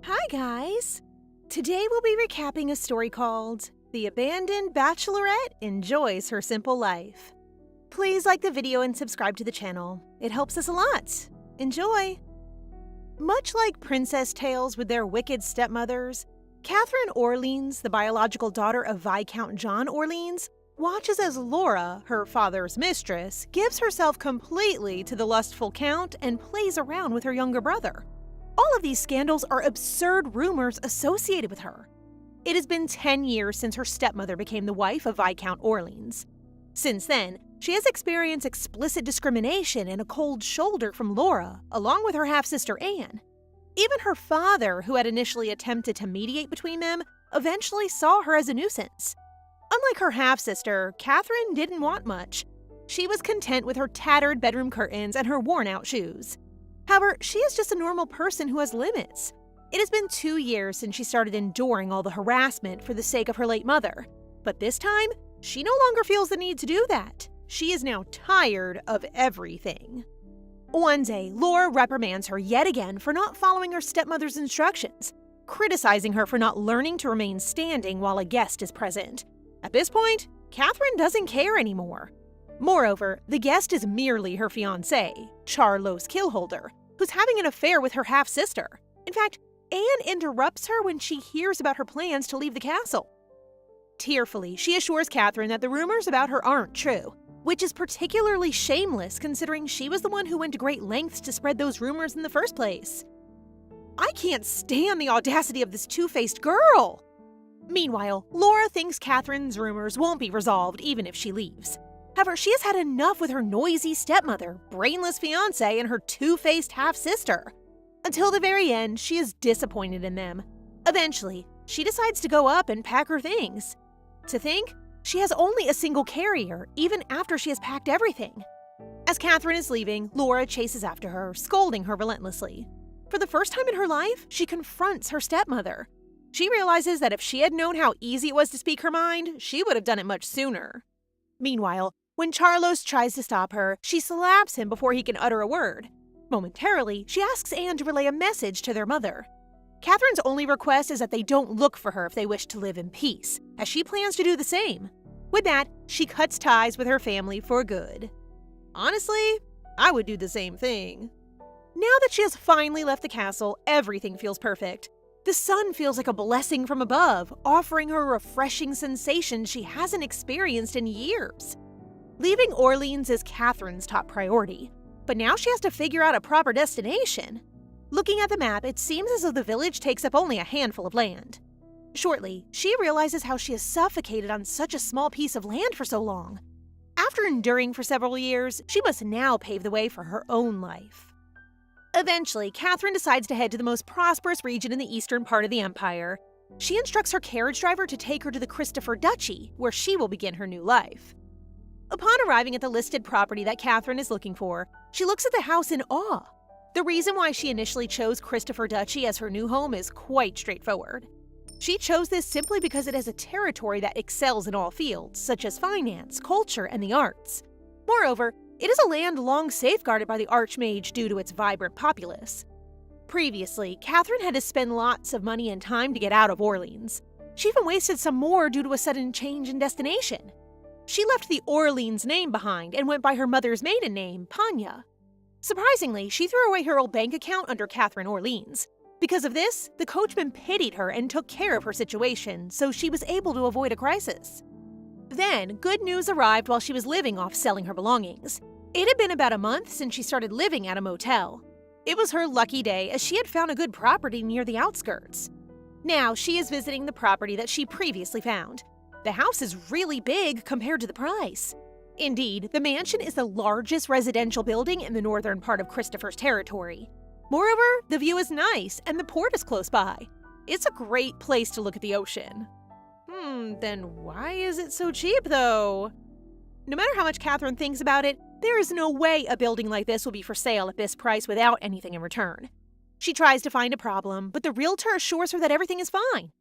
Hi guys! Today we'll be recapping a story called The Abandoned Bachelorette Enjoys Her Simple Life. Please like the video and subscribe to the channel. It helps us a lot. Enjoy! Much like princess tales with their wicked stepmothers, Catherine Orleans, the biological daughter of Viscount John Orleans, watches as Laura, her father's mistress, gives herself completely to the lustful count and plays around with her younger brother. All of these scandals are absurd rumors associated with her. It has been 10 years since her stepmother became the wife of Viscount Orleans. Since then, she has experienced explicit discrimination and a cold shoulder from Laura, along with her half-sister Anne. Even her father, who had initially attempted to mediate between them, eventually saw her as a nuisance. Unlike her half-sister, Catherine didn't want much. She was content with her tattered bedroom curtains and her worn-out shoes. However, she is just a normal person who has limits. It has been 2 years since she started enduring all the harassment for the sake of her late mother. But this time, she no longer feels the need to do that. She is now tired of everything. One day, Laura reprimands her yet again for not following her stepmother's instructions, criticizing her for not learning to remain standing while a guest is present. At this point, Catherine doesn't care anymore. Moreover, the guest is merely her fiancé, Charlos Killholder, who's having an affair with her half-sister. In fact, Anne interrupts her when she hears about her plans to leave the castle. Tearfully, she assures Catherine that the rumors about her aren't true, which is particularly shameless considering she was the one who went to great lengths to spread those rumors in the first place. I can't stand the audacity of this two-faced girl! Meanwhile, Laura thinks Catherine's rumors won't be resolved even if she leaves. However, she has had enough with her noisy stepmother, brainless fiancé, and her two-faced half-sister. Until the very end, she is disappointed in them. Eventually, she decides to go up and pack her things. To think, she has only a single carrier, even after she has packed everything. As Catherine is leaving, Laura chases after her, scolding her relentlessly. For the first time in her life, she confronts her stepmother. She realizes that if she had known how easy it was to speak her mind, she would have done it much sooner. Meanwhile, when Charlos tries to stop her, she slaps him before he can utter a word. Momentarily, she asks Anne to relay a message to their mother. Catherine's only request is that they don't look for her if they wish to live in peace, as she plans to do the same. With that, she cuts ties with her family for good. Honestly, I would do the same thing. Now that she has finally left the castle, everything feels perfect. The sun feels like a blessing from above, offering her a refreshing sensation she hasn't experienced in years. Leaving Orleans is Catherine's top priority, but now she has to figure out a proper destination. Looking at the map, it seems as though the village takes up only a handful of land. Shortly, she realizes how she has suffocated on such a small piece of land for so long. After enduring for several years, she must now pave the way for her own life. Eventually, Catherine decides to head to the most prosperous region in the eastern part of the empire. She instructs her carriage driver to take her to the Christopher Duchy, where she will begin her new life. Upon arriving at the listed property that Catherine is looking for, she looks at the house in awe. The reason why she initially chose Christopher Duchy as her new home is quite straightforward. She chose this simply because it has a territory that excels in all fields, such as finance, culture, and the arts. Moreover, it is a land long safeguarded by the Archmage due to its vibrant populace. Previously, Catherine had to spend lots of money and time to get out of Orleans. She even wasted some more due to a sudden change in destination. She left the Orleans name behind and went by her mother's maiden name, Panya. Surprisingly, she threw away her old bank account under Catherine Orleans. Because of this, the coachman pitied her and took care of her situation, so she was able to avoid a crisis. Then, good news arrived while she was living off selling her belongings. It had been about a month since she started living at a motel. It was her lucky day as she had found a good property near the outskirts. Now, she is visiting the property that she previously found. The house is really big compared to the price. Indeed, the mansion is the largest residential building in the northern part of Christopher's territory. Moreover, the view is nice and the port is close by. It's a great place to look at the ocean. Then why is it so cheap though? No matter how much Catherine thinks about it, there is no way a building like this will be for sale at this price without anything in return. She tries to find a problem, but the realtor assures her that everything is fine.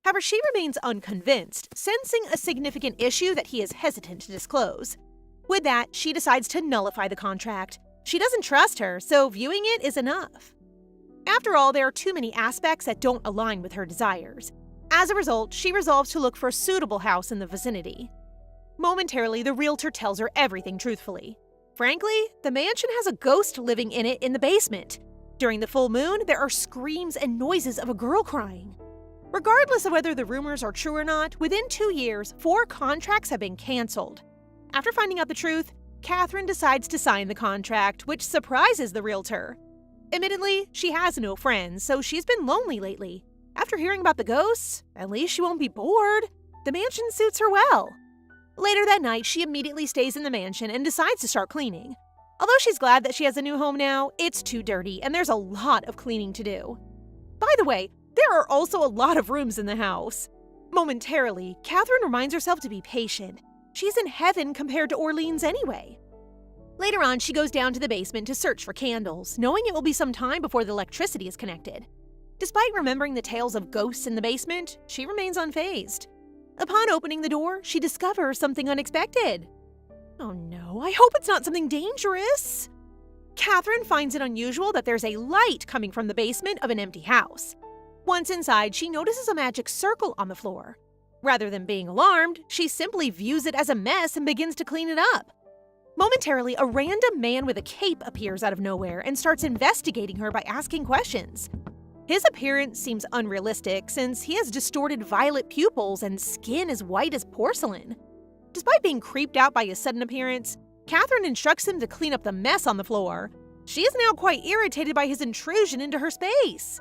However, she remains unconvinced, sensing a significant issue that he is hesitant to disclose. With that, she decides to nullify the contract. She doesn't trust her, so viewing it is enough. After all, there are too many aspects that don't align with her desires. As a result, she resolves to look for a suitable house in the vicinity. Momentarily, the realtor tells her everything truthfully. Frankly, the mansion has a ghost living in it in the basement. During the full moon, there are screams and noises of a girl crying. Regardless of whether the rumors are true or not, within 2 years, 4 contracts have been canceled. After finding out the truth, Catherine decides to sign the contract, which surprises the realtor. Admittedly, she has no friends, so she's been lonely lately. After hearing about the ghosts, at least she won't be bored. The mansion suits her well. Later that night, she immediately stays in the mansion and decides to start cleaning. Although she's glad that she has a new home now, it's too dirty and there's a lot of cleaning to do. By the way, there are also a lot of rooms in the house. Momentarily, Catherine reminds herself to be patient. She's in heaven compared to Orleans anyway. Later on, she goes down to the basement to search for candles, knowing it will be some time before the electricity is connected. Despite remembering the tales of ghosts in the basement, she remains unfazed. Upon opening the door, she discovers something unexpected. Oh no, I hope it's not something dangerous. Catherine finds it unusual that there's a light coming from the basement of an empty house. Once inside, she notices a magic circle on the floor. Rather than being alarmed, she simply views it as a mess and begins to clean it up. Momentarily, a random man with a cape appears out of nowhere and starts investigating her by asking questions. His appearance seems unrealistic since he has distorted violet pupils and skin as white as porcelain. Despite being creeped out by his sudden appearance, Catherine instructs him to clean up the mess on the floor. She is now quite irritated by his intrusion into her space.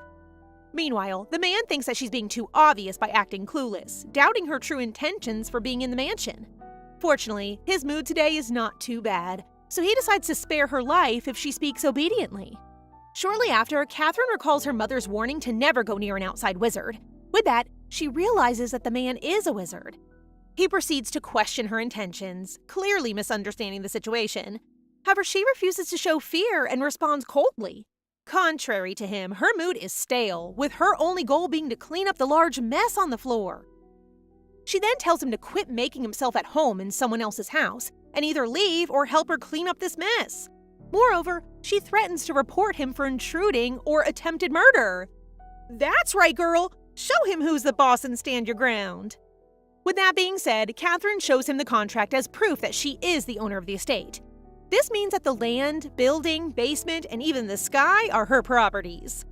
Meanwhile, the man thinks that she's being too obvious by acting clueless, doubting her true intentions for being in the mansion. Fortunately, his mood today is not too bad, so he decides to spare her life if she speaks obediently. Shortly after, Catherine recalls her mother's warning to never go near an outside wizard. With that, she realizes that the man is a wizard. He proceeds to question her intentions, clearly misunderstanding the situation. However, she refuses to show fear and responds coldly. Contrary to him, her mood is stale, with her only goal being to clean up the large mess on the floor. She then tells him to quit making himself at home in someone else's house and either leave or help her clean up this mess. Moreover, she threatens to report him for intruding or attempted murder. That's right, girl! Show him who's the boss and stand your ground. With that being said, Catherine shows him the contract as proof that she is the owner of the estate. This means that the land, building, basement, and even the sky are her properties.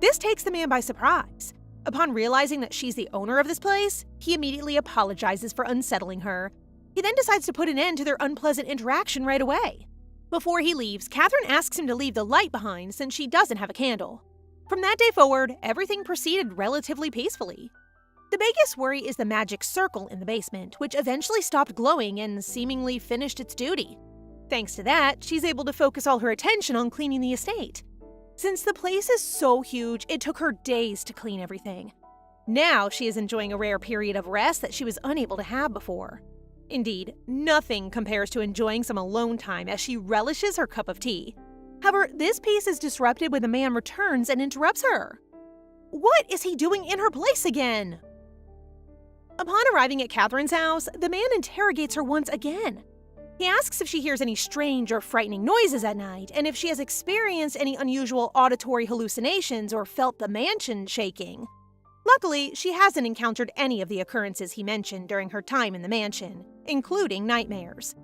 This takes the man by surprise. Upon realizing that she's the owner of this place, he immediately apologizes for unsettling her. He then decides to put an end to their unpleasant interaction right away. Before he leaves, Catherine asks him to leave the light behind since she doesn't have a candle. From that day forward, everything proceeded relatively peacefully. The biggest worry is the magic circle in the basement, which eventually stopped glowing and seemingly finished its duty. Thanks to that, she's able to focus all her attention on cleaning the estate. Since the place is so huge, it took her days to clean everything. Now she is enjoying a rare period of rest that she was unable to have before. Indeed, nothing compares to enjoying some alone time as she relishes her cup of tea. However, this peace is disrupted when the man returns and interrupts her. What is he doing in her place again? Upon arriving at Catherine's house, the man interrogates her once again. He asks if she hears any strange or frightening noises at night, and if she has experienced any unusual auditory hallucinations or felt the mansion shaking. Luckily, she hasn't encountered any of the occurrences he mentioned during her time in the mansion, including nightmares.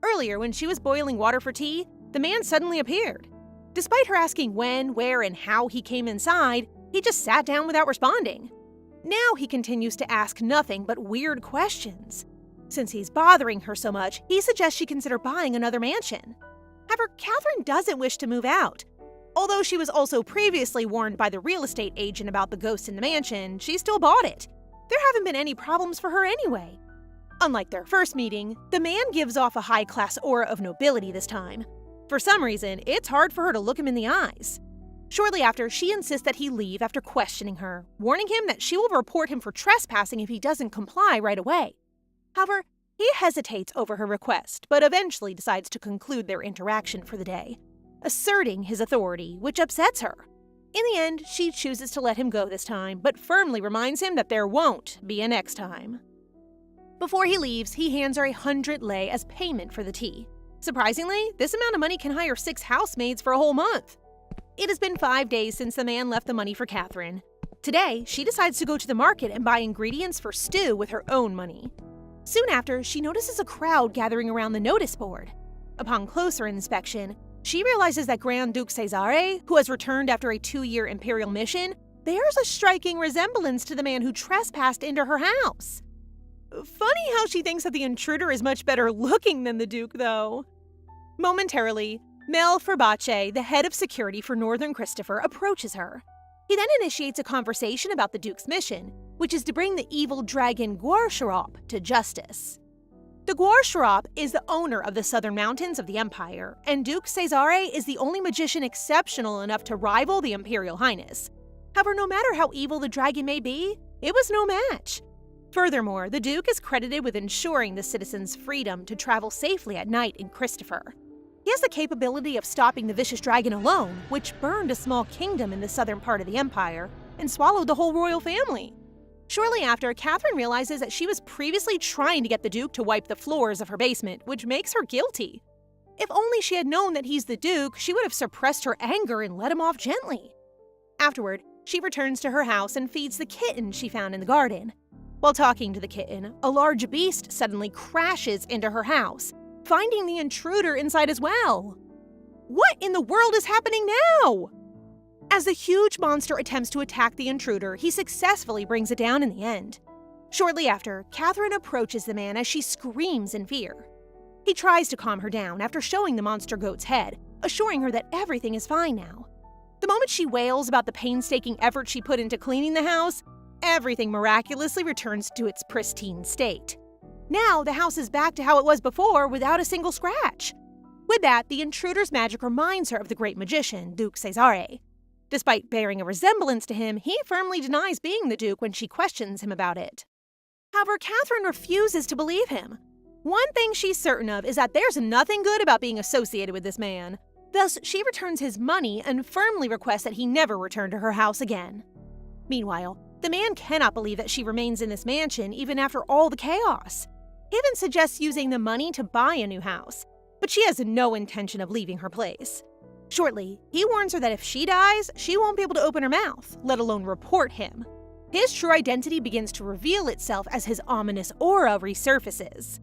Earlier, when she was boiling water for tea, the man suddenly appeared. Despite her asking when, where, and how he came inside, he just sat down without responding. Now he continues to ask nothing but weird questions. Since he's bothering her so much, he suggests she consider buying another mansion. However, Catherine doesn't wish to move out. Although she was also previously warned by the real estate agent about the ghost in the mansion, she still bought it. There haven't been any problems for her anyway. Unlike their first meeting, the man gives off a high-class aura of nobility this time. For some reason, it's hard for her to look him in the eyes. Shortly after, she insists that he leave after questioning her, warning him that she will report him for trespassing if he doesn't comply right away. However, he hesitates over her request, but eventually decides to conclude their interaction for the day, asserting his authority, which upsets her. In the end, she chooses to let him go this time, but firmly reminds him that there won't be a next time. Before he leaves, he hands her 100 lei as payment for the tea. Surprisingly, this amount of money can hire 6 housemaids for a whole month. It has been 5 days since the man left the money for Catherine. Today, she decides to go to the market and buy ingredients for stew with her own money. Soon after, she notices a crowd gathering around the notice board. Upon closer inspection, she realizes that Grand Duke Cesare, who has returned after a 2-year imperial mission, bears a striking resemblance to the man who trespassed into her house. Funny how she thinks that the intruder is much better looking than the Duke, though. Momentarily, Mel Ferbace, the head of security for Northern Christopher, approaches her. He then initiates a conversation about the Duke's mission, which is to bring the evil dragon Guarsharop to justice. The Guarsharop is the owner of the southern mountains of the Empire, and Duke Cesare is the only magician exceptional enough to rival the Imperial Highness. However, no matter how evil the dragon may be, it was no match. Furthermore, the Duke is credited with ensuring the citizens' freedom to travel safely at night in Christopher. He has the capability of stopping the vicious dragon alone, which burned a small kingdom in the southern part of the Empire and swallowed the whole royal family. Shortly after, Catherine realizes that she was previously trying to get the Duke to wipe the floors of her basement, which makes her guilty. If only she had known that he's the Duke, she would have suppressed her anger and let him off gently. Afterward, she returns to her house and feeds the kitten she found in the garden. While talking to the kitten, a large beast suddenly crashes into her house, finding the intruder inside as well. What in the world is happening now? As the huge monster attempts to attack the intruder, he successfully brings it down in the end. Shortly after, Catherine approaches the man as she screams in fear. He tries to calm her down after showing the monster goat's head, assuring her that everything is fine now. The moment she wails about the painstaking effort she put into cleaning the house, everything miraculously returns to its pristine state. Now, the house is back to how it was before without a single scratch. With that, the intruder's magic reminds her of the great magician, Duke Cesare. Despite bearing a resemblance to him, he firmly denies being the Duke when she questions him about it. However, Catherine refuses to believe him. One thing she's certain of is that there's nothing good about being associated with this man. Thus, she returns his money and firmly requests that he never return to her house again. Meanwhile, the man cannot believe that she remains in this mansion even after all the chaos. He even suggests using the money to buy a new house, but she has no intention of leaving her place. Shortly, he warns her that if she dies, she won't be able to open her mouth, let alone report him. His true identity begins to reveal itself as his ominous aura resurfaces.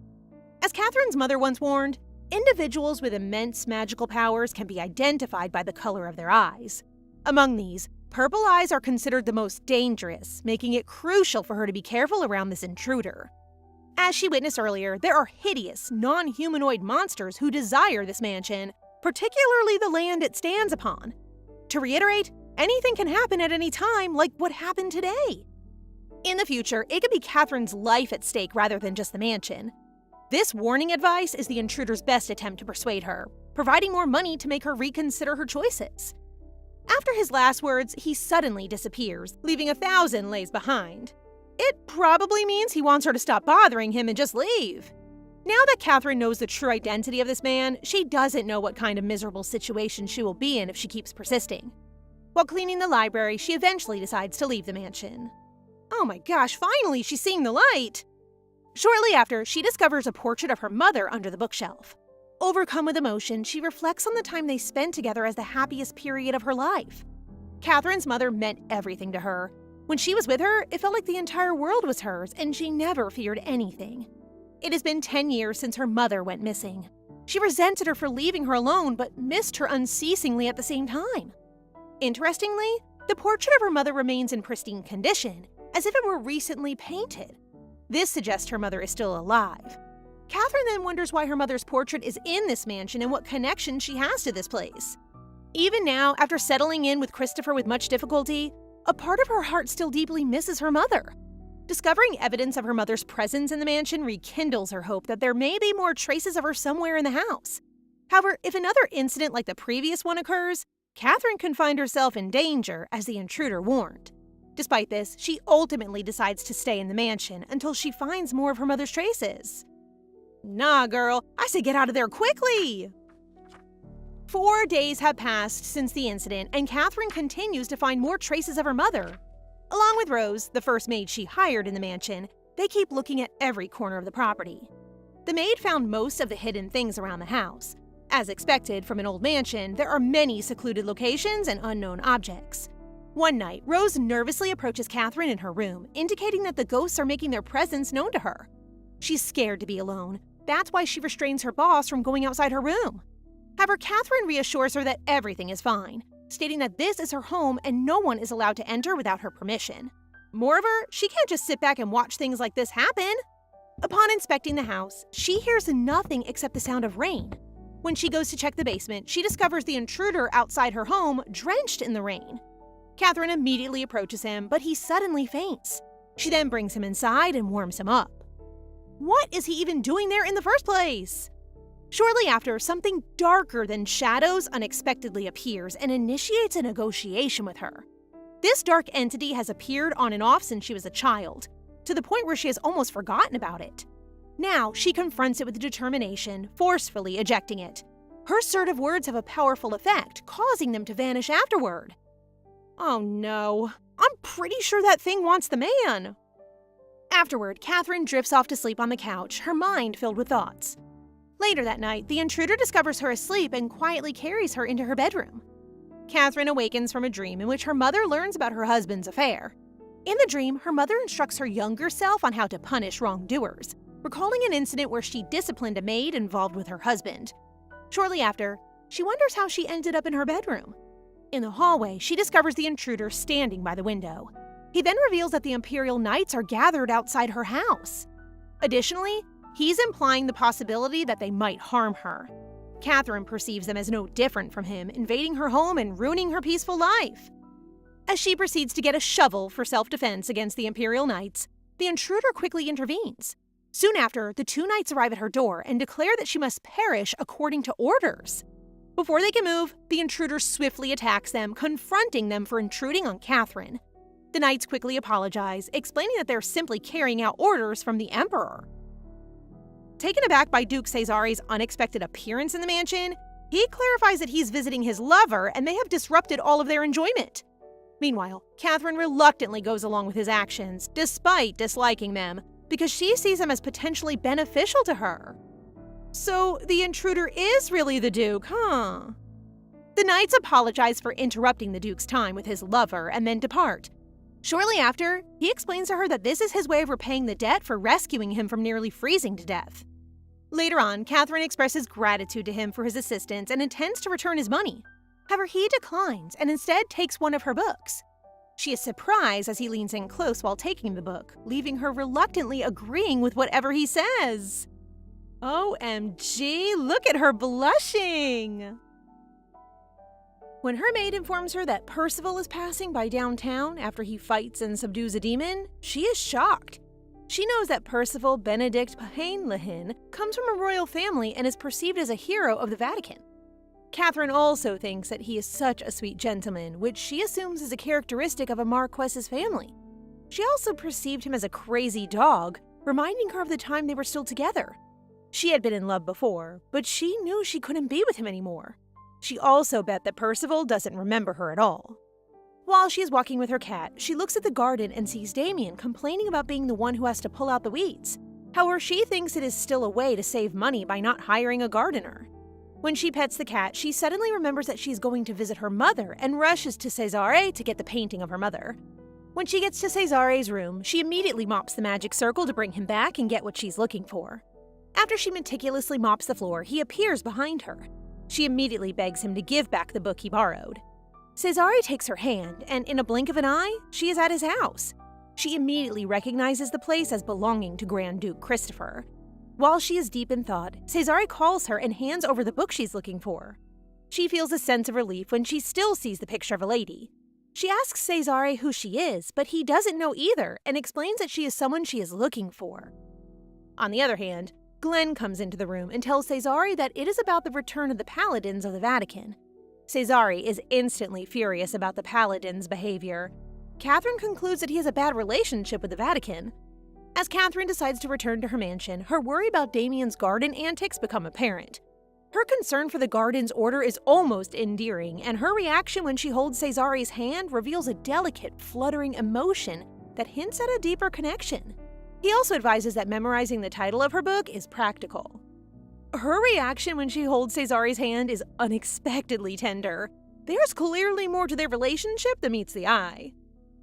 As Catherine's mother once warned, individuals with immense magical powers can be identified by the color of their eyes. Among these, purple eyes are considered the most dangerous, making it crucial for her to be careful around this intruder. As she witnessed earlier, there are hideous, non-humanoid monsters who desire this mansion, particularly the land it stands upon. To reiterate, anything can happen at any time, like what happened today. In the future, it could be Catherine's life at stake rather than just the mansion. This warning advice is the intruder's best attempt to persuade her, providing more money to make her reconsider her choices. After his last words, he suddenly disappears, leaving 1,000 lays behind. It probably means he wants her to stop bothering him and just leave. Now that Catherine knows the true identity of this man, she doesn't know what kind of miserable situation she will be in if she keeps persisting. While cleaning the library, she eventually decides to leave the mansion. Oh my gosh, finally she's seeing the light! Shortly after, she discovers a portrait of her mother under the bookshelf. Overcome with emotion, she reflects on the time they spent together as the happiest period of her life. Catherine's mother meant everything to her. When she was with her, it felt like the entire world was hers, and she never feared anything. It has been 10 years since her mother went missing. She resented her for leaving her alone, but missed her unceasingly at the same time. Interestingly, the portrait of her mother remains in pristine condition, as if it were recently painted. This suggests her mother is still alive. Catherine then wonders why her mother's portrait is in this mansion and what connection she has to this place. Even now, after settling in with Christopher with much difficulty, a part of her heart still deeply misses her mother. Discovering evidence of her mother's presence in the mansion rekindles her hope that there may be more traces of her somewhere in the house. However, if another incident like the previous one occurs, Catherine can find herself in danger, as the intruder warned. Despite this, she ultimately decides to stay in the mansion until she finds more of her mother's traces. Nah, girl, I say get out of there quickly! 4 days have passed since the incident, and Catherine continues to find more traces of her mother. Along with Rose, the first maid she hired in the mansion, they keep looking at every corner of the property. The maid found most of the hidden things around the house. As expected from an old mansion, there are many secluded locations and unknown objects. One night, Rose nervously approaches Catherine in her room, indicating that the ghosts are making their presence known to her. She's scared to be alone. That's why she restrains her boss from going outside her room. However, Catherine reassures her that everything is fine, stating that this is her home and no one is allowed to enter without her permission. Moreover, she can't just sit back and watch things like this happen. Upon inspecting the house, she hears nothing except the sound of rain. When she goes to check the basement, she discovers the intruder outside her home, drenched in the rain. Catherine immediately approaches him, but he suddenly faints. She then brings him inside and warms him up. What is he even doing there in the first place? Shortly after, something darker than shadows unexpectedly appears and initiates a negotiation with her. This dark entity has appeared on and off since she was a child, to the point where she has almost forgotten about it. Now, she confronts it with determination, forcefully ejecting it. Her assertive words have a powerful effect, causing them to vanish afterward. Oh no, I'm pretty sure that thing wants the man. Afterward, Catherine drifts off to sleep on the couch, her mind filled with thoughts. Later that night, the intruder discovers her asleep and quietly carries her into her bedroom. Catherine awakens from a dream in which her mother learns about her husband's affair. In the dream, her mother instructs her younger self on how to punish wrongdoers, recalling an incident where she disciplined a maid involved with her husband. Shortly after, she wonders how she ended up in her bedroom. In the hallway, she discovers the intruder standing by the window. He then reveals that the Imperial Knights are gathered outside her house. Additionally, he's implying the possibility that they might harm her. Catherine perceives them as no different from him, invading her home and ruining her peaceful life. As she proceeds to get a shovel for self-defense against the Imperial Knights, the intruder quickly intervenes. Soon after, the two knights arrive at her door and declare that she must perish according to orders. Before they can move, the intruder swiftly attacks them, confronting them for intruding on Catherine. The knights quickly apologize, explaining that they're simply carrying out orders from the Emperor. Taken aback by Duke Caesare's unexpected appearance in the mansion, he clarifies that he's visiting his lover and may have disrupted all of their enjoyment. Meanwhile, Catherine reluctantly goes along with his actions, despite disliking them, because she sees them as potentially beneficial to her. So, the intruder is really the Duke, huh? The knights apologize for interrupting the Duke's time with his lover and then depart. Shortly after, he explains to her that this is his way of repaying the debt for rescuing him from nearly freezing to death. Later on, Catherine expresses gratitude to him for his assistance and intends to return his money. However, he declines and instead takes one of her books. She is surprised as he leans in close while taking the book, leaving her reluctantly agreeing with whatever he says. OMG, look at her blushing! When her maid informs her that Percival is passing by downtown after he fights and subdues a demon, she is shocked. She knows that Percival Benedict Pahain-Lehin comes from a royal family and is perceived as a hero of the Vatican. Catherine also thinks that he is such a sweet gentleman, which she assumes is a characteristic of a Marquess's family. She also perceived him as a crazy dog, reminding her of the time they were still together. She had been in love before, but she knew she couldn't be with him anymore. She also bet that Percival doesn't remember her at all. While she is walking with her cat, she looks at the garden and sees Damien complaining about being the one who has to pull out the weeds. However, she thinks it is still a way to save money by not hiring a gardener. When she pets the cat, she suddenly remembers that she's going to visit her mother and rushes to Cesare to get the painting of her mother. When she gets to Cesare's room, she immediately mops the magic circle to bring him back and get what she's looking for. After she meticulously mops the floor, he appears behind her. She immediately begs him to give back the book he borrowed. Cesare takes her hand, and in a blink of an eye, she is at his house. She immediately recognizes the place as belonging to Grand Duke Christopher. While she is deep in thought, Cesare calls her and hands over the book she's looking for. She feels a sense of relief when she still sees the picture of a lady. She asks Cesare who she is, but he doesn't know either and explains that she is someone she is looking for. On the other hand, Glenn comes into the room and tells Cesare that it is about the return of the paladins of the Vatican. Cesare is instantly furious about the paladins' behavior. Catherine concludes that he has a bad relationship with the Vatican. As Catherine decides to return to her mansion, her worry about Damien's garden antics become apparent. Her concern for the garden's order is almost endearing, and her reaction when she holds Cesare's hand reveals a delicate, fluttering emotion that hints at a deeper connection. He also advises that memorizing the title of her book is practical. Her reaction when she holds Cesare's hand is unexpectedly tender. There's clearly more to their relationship than meets the eye.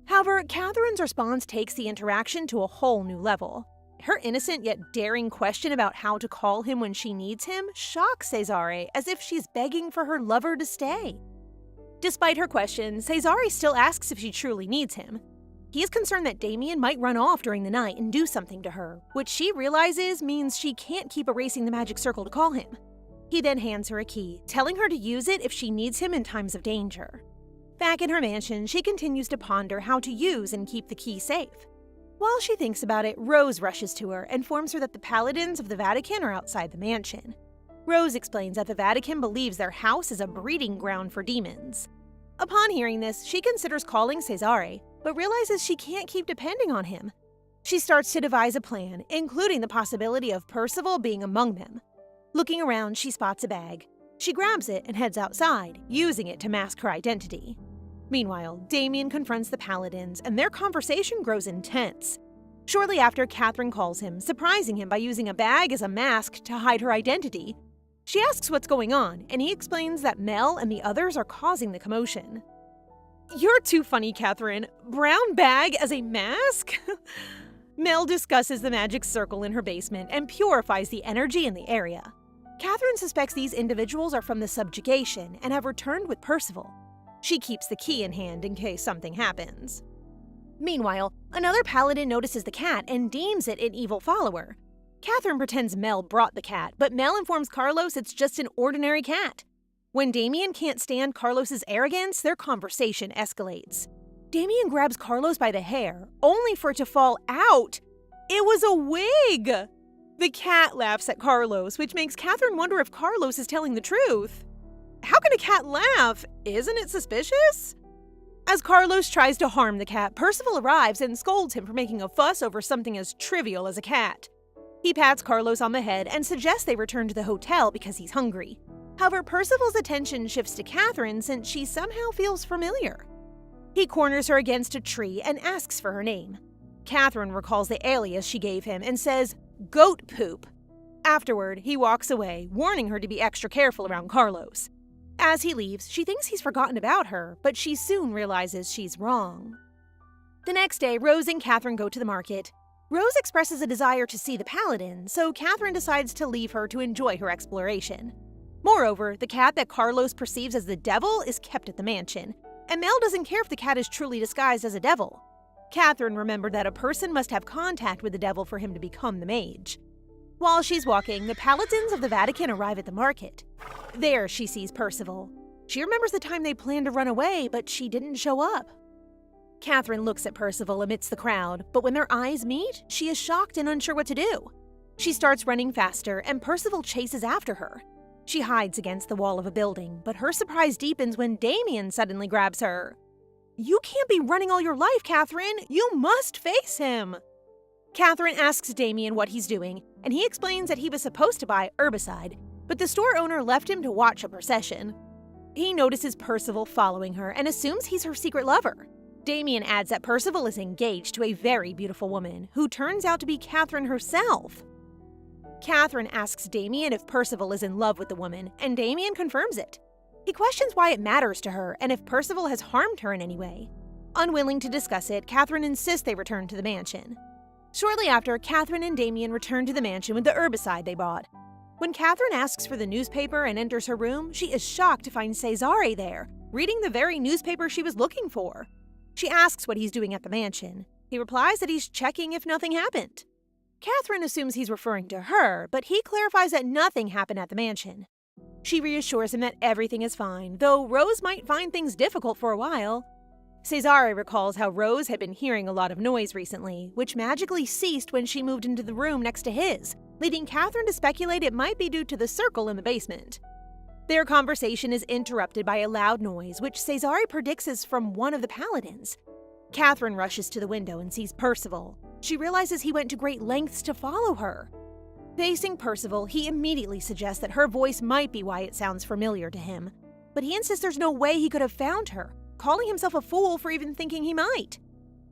However, Catherine's response takes the interaction to a whole new level. Her innocent yet daring question about how to call him when she needs him shocks Cesare, as if she's begging for her lover to stay. Despite her question, Cesare still asks if she truly needs him. He is concerned that Damien might run off during the night and do something to her, which she realizes means she can't keep erasing the magic circle to call him. He then hands her a key, telling her to use it if she needs him in times of danger. Back in her mansion, she continues to ponder how to use and keep the key safe. While she thinks about it, Rose rushes to her and informs her that the paladins of the Vatican are outside the mansion. Rose explains that the Vatican believes their house is a breeding ground for demons. Upon hearing this, she considers calling Cesare, but realizes she can't keep depending on him. She starts to devise a plan, including the possibility of Percival being among them. Looking around, she spots a bag. She grabs it and heads outside, using it to mask her identity. Meanwhile, Damien confronts the paladins, and their conversation grows intense. Shortly after, Catherine calls him, surprising him by using a bag as a mask to hide her identity. She asks what's going on, and he explains that Mel and the others are causing the commotion. "You're too funny, Catherine. Brown bag as a mask?" Mel discusses the magic circle in her basement and purifies the energy in the area. Catherine suspects these individuals are from the subjugation and have returned with Percival. She keeps the key in hand in case something happens. Meanwhile, another paladin notices the cat and deems it an evil follower. Catherine pretends Mel brought the cat, but Mel informs Carlos it's just an ordinary cat. When Damien can't stand Carlos's arrogance, their conversation escalates. Damien grabs Carlos by the hair, only for it to fall out. It was a wig! The cat laughs at Carlos, which makes Catherine wonder if Carlos is telling the truth. How can a cat laugh? Isn't it suspicious? As Carlos tries to harm the cat, Percival arrives and scolds him for making a fuss over something as trivial as a cat. He pats Carlos on the head and suggests they return to the hotel because he's hungry. However, Percival's attention shifts to Catherine since she somehow feels familiar. He corners her against a tree and asks for her name. Catherine recalls the alias she gave him and says, "Goat poop." Afterward, he walks away, warning her to be extra careful around Carlos. As he leaves, she thinks he's forgotten about her, but she soon realizes she's wrong. The next day, Rose and Catherine go to the market. Rose expresses a desire to see the paladin, so Catherine decides to leave her to enjoy her exploration. Moreover, the cat that Carlos perceives as the devil is kept at the mansion, and Mel doesn't care if the cat is truly disguised as a devil. Catherine remembered that a person must have contact with the devil for him to become the mage. While she's walking, the paladins of the Vatican arrive at the market. There, she sees Percival. She remembers the time they planned to run away, but she didn't show up. Catherine looks at Percival amidst the crowd, but when their eyes meet, she is shocked and unsure what to do. She starts running faster, and Percival chases after her. She hides against the wall of a building, but her surprise deepens when Damien suddenly grabs her. "You can't be running all your life, Catherine! You must face him!" Catherine asks Damien what he's doing, and he explains that he was supposed to buy herbicide, but the store owner left him to watch a procession. He notices Percival following her and assumes he's her secret lover. Damien adds that Percival is engaged to a very beautiful woman, who turns out to be Catherine herself. Catherine asks Damien if Percival is in love with the woman, and Damien confirms it. He questions why it matters to her and if Percival has harmed her in any way. Unwilling to discuss it, Catherine insists they return to the mansion. Shortly after, Catherine and Damien return to the mansion with the herbicide they bought. When Catherine asks for the newspaper and enters her room, she is shocked to find Cesare there, reading the very newspaper she was looking for. She asks what he's doing at the mansion. He replies that he's checking if nothing happened. Catherine assumes he's referring to her, but he clarifies that nothing happened at the mansion. She reassures him that everything is fine, though Rose might find things difficult for a while. Cesare recalls how Rose had been hearing a lot of noise recently, which magically ceased when she moved into the room next to his, leading Catherine to speculate it might be due to the circle in the basement. Their conversation is interrupted by a loud noise, which Cesare predicts is from one of the paladins. Catherine rushes to the window and sees Percival. She realizes he went to great lengths to follow her. Facing Percival, he immediately suggests that her voice might be why it sounds familiar to him, but he insists there's no way he could have found her, calling himself a fool for even thinking he might.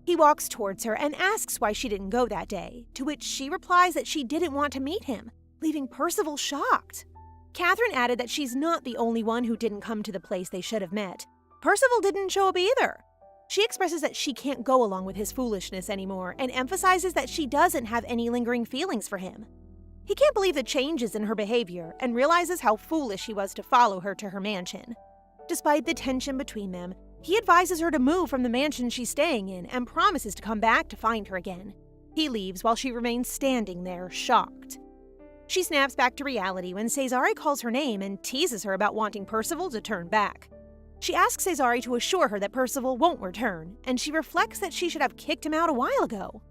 He walks towards her and asks why she didn't go that day, to which she replies that she didn't want to meet him, leaving Percival shocked. Catherine added that she's not the only one who didn't come to the place they should have met. Percival didn't show up either. She expresses that she can't go along with his foolishness anymore and emphasizes that she doesn't have any lingering feelings for him. He can't believe the changes in her behavior and realizes how foolish he was to follow her to her mansion. Despite the tension between them, he advises her to move from the mansion she's staying in and promises to come back to find her again. He leaves while she remains standing there, shocked. She snaps back to reality when Cesare calls her name and teases her about wanting Percival to turn back. She asks Cesare to assure her that Percival won't return, and she reflects that she should have kicked him out a while ago.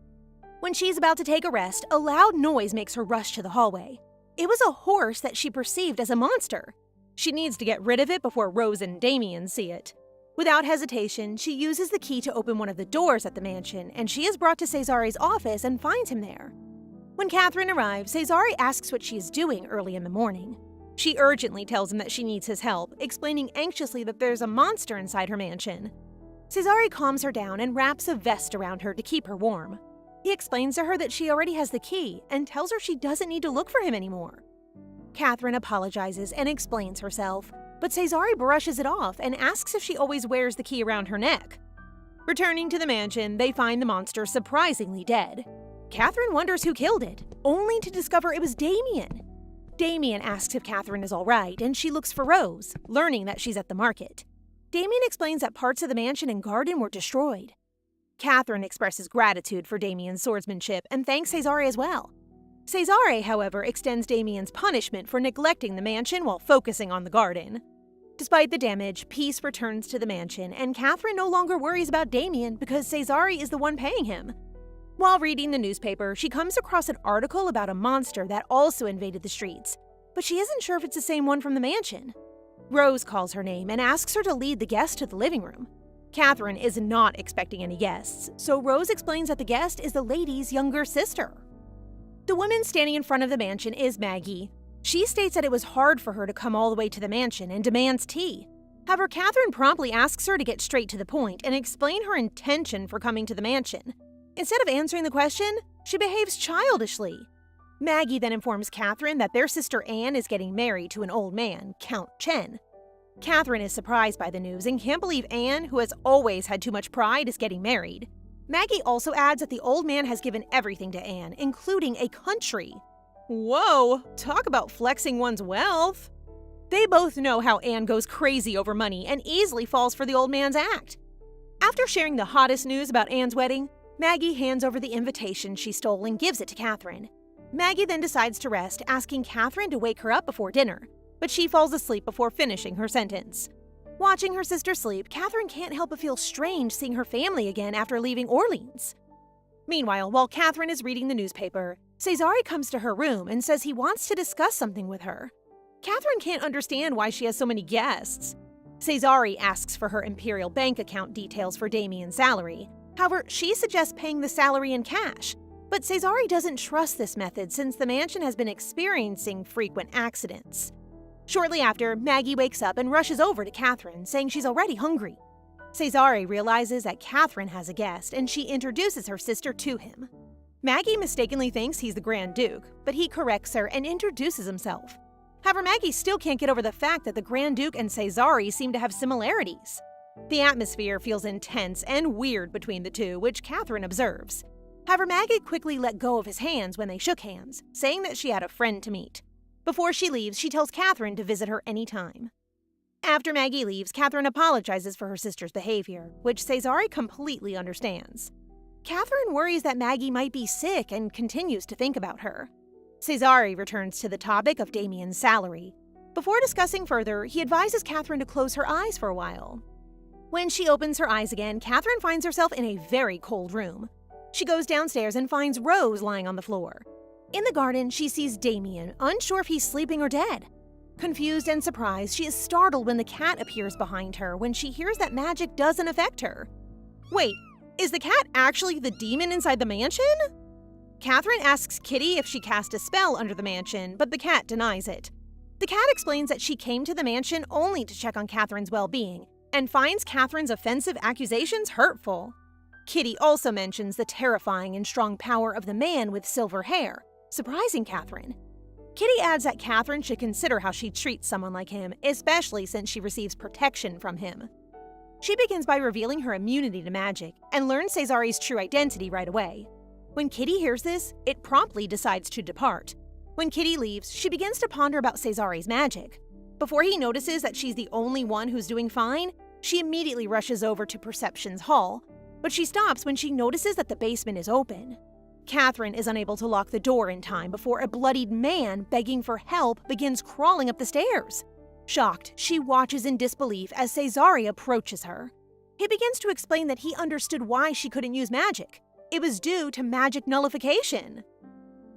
When she's about to take a rest, a loud noise makes her rush to the hallway. It was a horse that she perceived as a monster. She needs to get rid of it before Rose and Damien see it. Without hesitation, she uses the key to open one of the doors at the mansion, and she is brought to Cesare's office and finds him there. When Catherine arrives, Cesare asks what she is doing early in the morning. She urgently tells him that she needs his help, explaining anxiously that there's a monster inside her mansion. Cesare calms her down and wraps a vest around her to keep her warm. He explains to her that she already has the key and tells her she doesn't need to look for him anymore. Catherine apologizes and explains herself, but Cesare brushes it off and asks if she always wears the key around her neck. Returning to the mansion, they find the monster surprisingly dead. Catherine wonders who killed it, only to discover it was Damien. Damien asks if Catherine is all right, and she looks for Rose, learning that she's at the market. Damien explains that parts of the mansion and garden were destroyed. Catherine expresses gratitude for Damien's swordsmanship and thanks Cesare as well. Cesare, however, extends Damien's punishment for neglecting the mansion while focusing on the garden. Despite the damage, peace returns to the mansion, and Catherine no longer worries about Damien because Cesare is the one paying him. While reading the newspaper, she comes across an article about a monster that also invaded the streets, but she isn't sure if it's the same one from the mansion. Rose calls her name and asks her to lead the guest to the living room. Catherine is not expecting any guests, so Rose explains that the guest is the lady's younger sister. The woman standing in front of the mansion is Maggie. She states that it was hard for her to come all the way to the mansion and demands tea. However, Catherine promptly asks her to get straight to the point and explain her intention for coming to the mansion. Instead of answering the question, she behaves childishly. Maggie then informs Catherine that their sister Anne is getting married to an old man, Count Chen. Catherine is surprised by the news and can't believe Anne, who has always had too much pride, is getting married. Maggie also adds that the old man has given everything to Anne, including a country. Whoa, talk about flexing one's wealth. They both know how Anne goes crazy over money and easily falls for the old man's act. After sharing the hottest news about Anne's wedding, Maggie hands over the invitation she stole and gives it to Catherine. Maggie then decides to rest, asking Catherine to wake her up before dinner, but she falls asleep before finishing her sentence. Watching her sister sleep, Catherine can't help but feel strange seeing her family again after leaving Orleans. Meanwhile, while Catherine is reading the newspaper, Cesare comes to her room and says he wants to discuss something with her. Catherine can't understand why she has so many guests. Cesare asks for her imperial bank account details for Damien's salary. However, she suggests paying the salary in cash. But Cesare doesn't trust this method since the mansion has been experiencing frequent accidents. Shortly after, Maggie wakes up and rushes over to Catherine, saying she's already hungry. Cesare realizes that Catherine has a guest, and she introduces her sister to him. Maggie mistakenly thinks he's the Grand Duke, but he corrects her and introduces himself. However, Maggie still can't get over the fact that the Grand Duke and Cesare seem to have similarities. The atmosphere feels intense and weird between the two, which Catherine observes. However, Maggie quickly let go of his hands when they shook hands, saying that she had a friend to meet. Before she leaves, she tells Catherine to visit her anytime. After Maggie leaves, Catherine apologizes for her sister's behavior, which Cesare completely understands. Catherine worries that Maggie might be sick and continues to think about her. Cesare returns to the topic of Damien's salary. Before discussing further, he advises Catherine to close her eyes for a while. When she opens her eyes again, Catherine finds herself in a very cold room. She goes downstairs and finds Rose lying on the floor. In the garden, she sees Damien, unsure if he's sleeping or dead. Confused and surprised, she is startled when the cat appears behind her when she hears that magic doesn't affect her. Wait, is the cat actually the demon inside the mansion? Catherine asks Kitty if she cast a spell under the mansion, but the cat denies it. The cat explains that she came to the mansion only to check on Catherine's well-being, and finds Catherine's offensive accusations hurtful. Kitty also mentions the terrifying and strong power of the man with silver hair, surprising Catherine. Kitty adds that Catherine should consider how she treats someone like him, especially since she receives protection from him. She begins by revealing her immunity to magic and learns Cesari's true identity right away. When Kitty hears this, it promptly decides to depart. When Kitty leaves, she begins to ponder about Cesari's magic. Before he notices that she's the only one who's doing fine, she immediately rushes over to Perception's hall, but she stops when she notices that the basement is open. Catherine is unable to lock the door in time before a bloodied man begging for help begins crawling up the stairs. Shocked, she watches in disbelief as Cesari approaches her. He begins to explain that he understood why she couldn't use magic. It was due to magic nullification.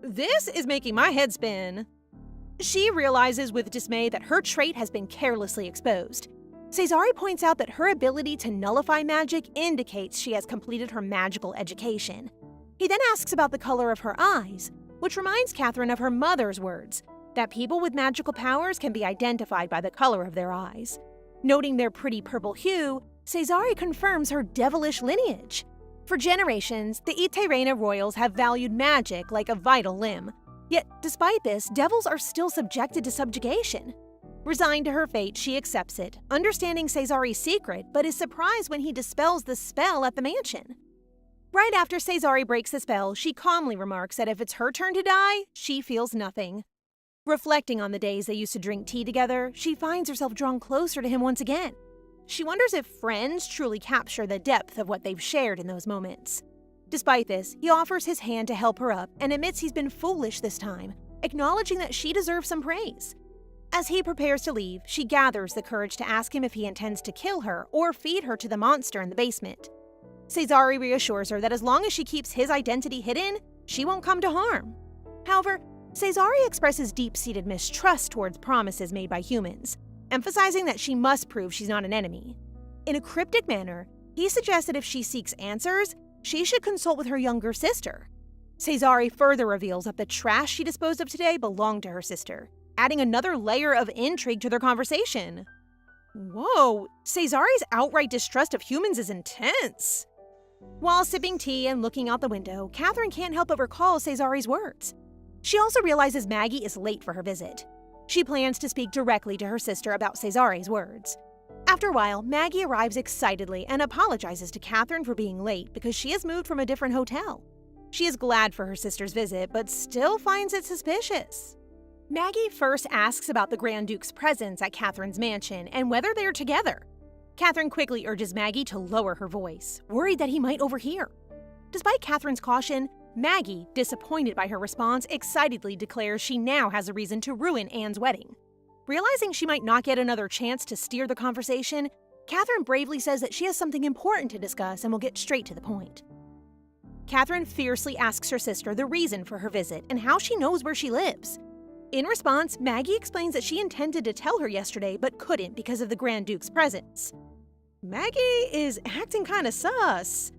This is making my head spin. She realizes with dismay that her trait has been carelessly exposed. Cesari points out that her ability to nullify magic indicates she has completed her magical education. He then asks about the color of her eyes, which reminds Catherine of her mother's words, that people with magical powers can be identified by the color of their eyes. Noting their pretty purple hue, Cesari confirms her devilish lineage. For generations, the Iterena royals have valued magic like a vital limb. Yet, despite this, devils are still subjected to subjugation. Resigned to her fate, she accepts it, understanding Cesari's secret, but is surprised when he dispels the spell at the mansion. Right after Cesari breaks the spell, she calmly remarks that if it's her turn to die, she feels nothing. Reflecting on the days they used to drink tea together, she finds herself drawn closer to him once again. She wonders if friends truly capture the depth of what they've shared in those moments. Despite this, he offers his hand to help her up and admits he's been foolish this time, acknowledging that she deserves some praise. As he prepares to leave, she gathers the courage to ask him if he intends to kill her or feed her to the monster in the basement. Cesari reassures her that as long as she keeps his identity hidden, she won't come to harm. However, Cesari expresses deep-seated mistrust towards promises made by humans, emphasizing that she must prove she's not an enemy. In a cryptic manner, he suggests that if she seeks answers, she should consult with her younger sister. Cesari further reveals that the trash she disposed of today belonged to her sister, adding another layer of intrigue to their conversation. Whoa, Cesari's outright distrust of humans is intense. While sipping tea and looking out the window, Catherine can't help but recall Cesari's words. She also realizes Maggie is late for her visit. She plans to speak directly to her sister about Cesari's words. After a while, Maggie arrives excitedly and apologizes to Catherine for being late because she has moved from a different hotel. She is glad for her sister's visit, but still finds it suspicious. Maggie first asks about the Grand Duke's presence at Catherine's mansion and whether they are together. Catherine quickly urges Maggie to lower her voice, worried that he might overhear. Despite Catherine's caution, Maggie, disappointed by her response, excitedly declares she now has a reason to ruin Anne's wedding. Realizing she might not get another chance to steer the conversation, Catherine bravely says that she has something important to discuss and will get straight to the point. Catherine fiercely asks her sister the reason for her visit and how she knows where she lives. In response, Maggie explains that she intended to tell her yesterday but couldn't because of the Grand Duke's presence. Maggie is acting kinda sus.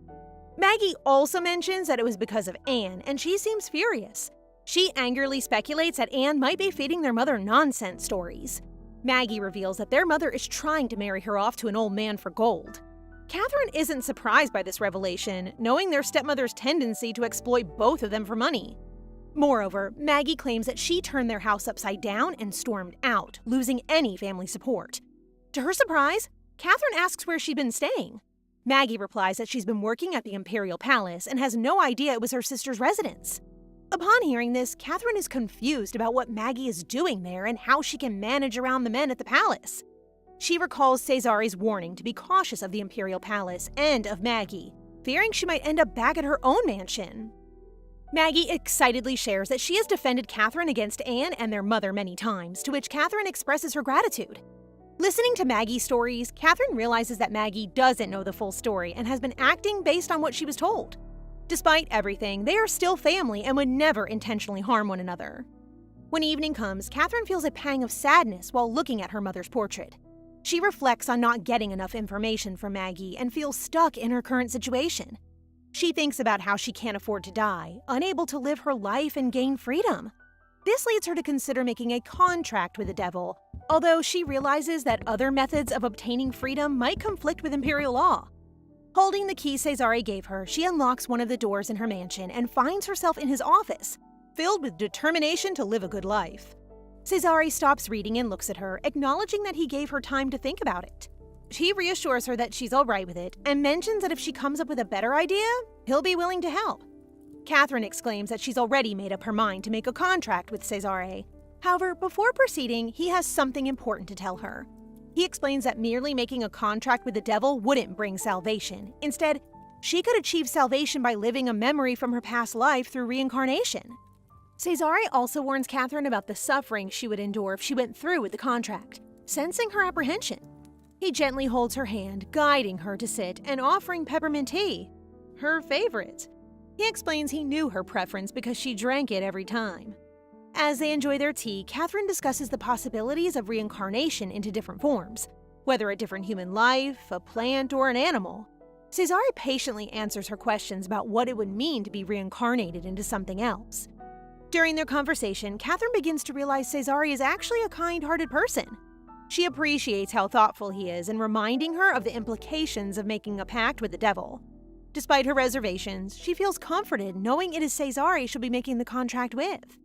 Maggie also mentions that it was because of Anne, and she seems furious. She angrily speculates that Anne might be feeding their mother nonsense stories. Maggie reveals that their mother is trying to marry her off to an old man for gold. Catherine isn't surprised by this revelation, knowing their stepmother's tendency to exploit both of them for money. Moreover, Maggie claims that she turned their house upside down and stormed out, losing any family support. To her surprise, Catherine asks where she'd been staying. Maggie replies that she's been working at the Imperial Palace and has no idea it was her sister's residence. Upon hearing this, Catherine is confused about what Maggie is doing there and how she can manage around the men at the palace. She recalls Cesari's warning to be cautious of the Imperial Palace and of Maggie, fearing she might end up back at her own mansion. Maggie excitedly shares that she has defended Catherine against Anne and their mother many times, to which Catherine expresses her gratitude. Listening to Maggie's stories, Catherine realizes that Maggie doesn't know the full story and has been acting based on what she was told. Despite everything, they are still family and would never intentionally harm one another. When evening comes, Catherine feels a pang of sadness while looking at her mother's portrait. She reflects on not getting enough information from Maggie and feels stuck in her current situation. She thinks about how she can't afford to die, unable to live her life and gain freedom. This leads her to consider making a contract with the devil, although she realizes that other methods of obtaining freedom might conflict with imperial law. Holding the key Cesari gave her, she unlocks one of the doors in her mansion and finds herself in his office. filled with determination to live a good life. Cesare stops reading and looks at her, acknowledging that he gave her time to think about it. He reassures her that she's all right with it and mentions that if she comes up with a better idea, he'll be willing to help. Catherine exclaims that she's already made up her mind to make a contract with Cesare. However, before proceeding, he has something important to tell her. He explains that merely making a contract with the devil wouldn't bring salvation. Instead, she could achieve salvation by living a memory from her past life through reincarnation. Cesare also warns Catherine about the suffering she would endure if she went through with the contract, sensing her apprehension. He gently holds her hand, guiding her to sit and offering peppermint tea, her favorite. He explains he knew her preference because she drank it every time. As they enjoy their tea, Catherine discusses the possibilities of reincarnation into different forms, whether a different human life, a plant, or an animal. Cesare patiently answers her questions about what it would mean to be reincarnated into something else. During their conversation, Catherine begins to realize Cesare is actually a kind-hearted person. She appreciates how thoughtful he is in reminding her of the implications of making a pact with the devil. Despite her reservations, she feels comforted knowing it is Cesare she'll be making the contract with.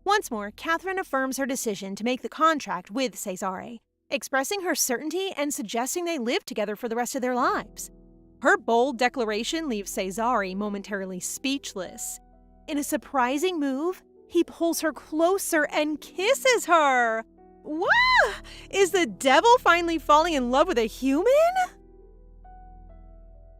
Once more, Catherine affirms her decision to make the contract with Cesare, expressing her certainty and suggesting they live together for the rest of their lives. Her bold declaration leaves Cesare momentarily speechless. In a surprising move, he pulls her closer and kisses her. Whoa! Is the devil finally falling in love with a human?